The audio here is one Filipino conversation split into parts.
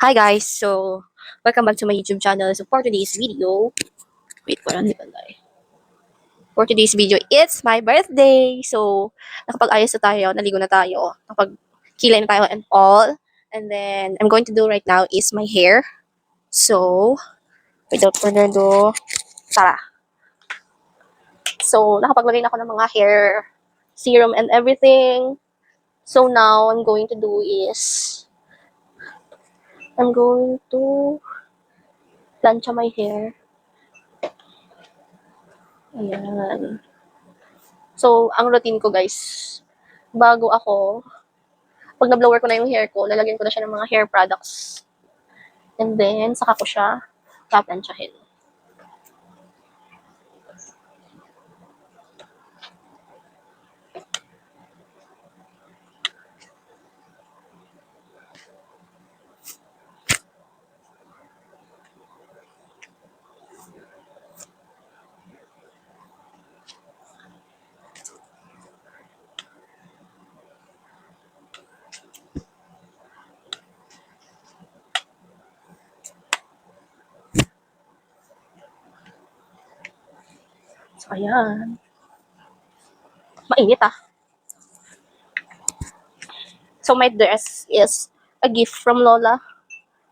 Hi guys, so welcome back to my YouTube channel. So for today's video, wait, parang di ba tayo? For today's video, it's my birthday. So nakapag-ayos na tayo, naligo na tayo, nakapag-kilay na tayo and all. And then I'm going to do right now is my hair. So without further ado, tara. So nakapaglagay na ako ng mga hair serum and everything. So now I'm going to do is I'm going to plancha my hair. Ayan. So, ang routine ko guys, bago ako, pag na-blower ko na yung hair ko, lalagyan ko na siya ng mga hair products. And then, saka ko siya taplansyahin. So, ayan. Mainit ah. So, my dress is a gift from Lola.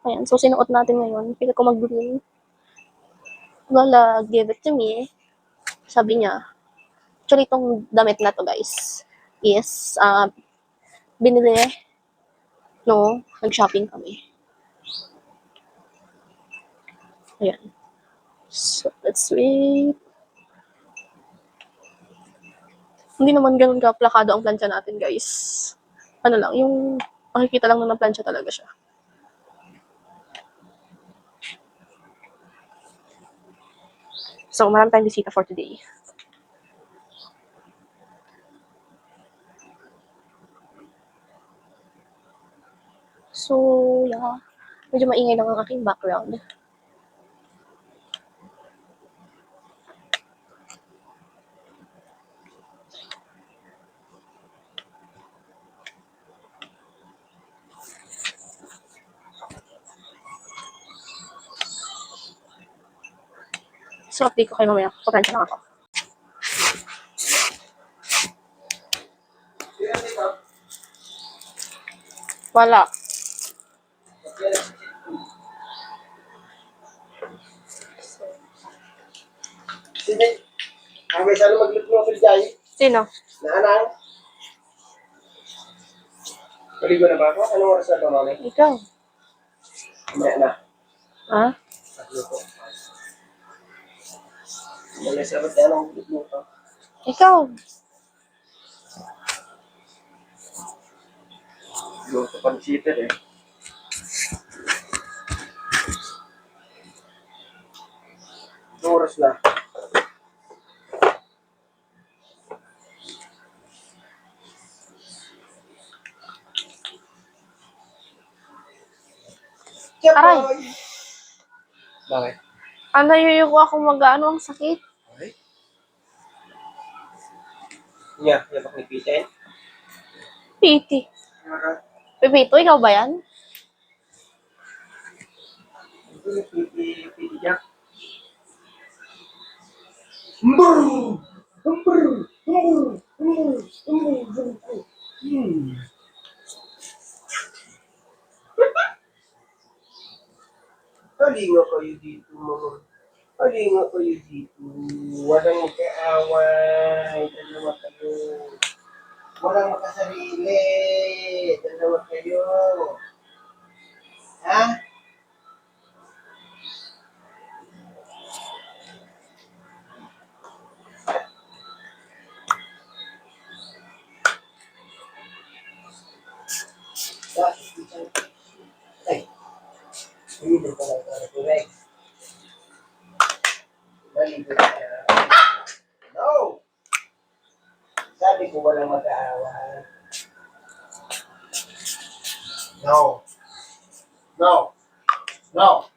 Ayan. So, sinuot natin ngayon. Pila ko mag-green. Lola gave it to me. Sabi niya, actually, itong damit na to guys, is, binili, no, nag-shopping kami. Ayan. So, let's wait. Hindi naman ganun ka-plakado ang plancha natin, guys. Ano lang, yung makikita lang na plancha talaga siya. So, marami tayong bisita for today. So, yeah. Medyo maingay lang ang aking background. So, update ko kayo mamaya. Paplansya lang ako. Wala. Sige. May sana mag-look mo sa Jai. Sino? Naanay. Maligo na ba ako? Anong oras na ito, mami? Ikaw. Mamaya na. Ha? Pagluto. Mali sa ba't yan ang luto? Ikaw. Luto pa ni Sitter eh. Anong oras na? Aray. Bakit? Ano yuyuko ako mag-ano ang sakit? Okay. Nya, yapak ni Piten. Piti. Pipito, ikaw ba yan? Piti Jack. Mbur! Mbur! Mbur! Mbur! Mbur! Halinga kayo dito, mga. Halinga kayo dito. Walang magkaaway. Dalawa kayo. Walang makasarili. Dalawa kayo. Ha? Ay, hindi ko lang para kulay. Maligo na. No! Sabi ko walang mag-aaway. No. No. No.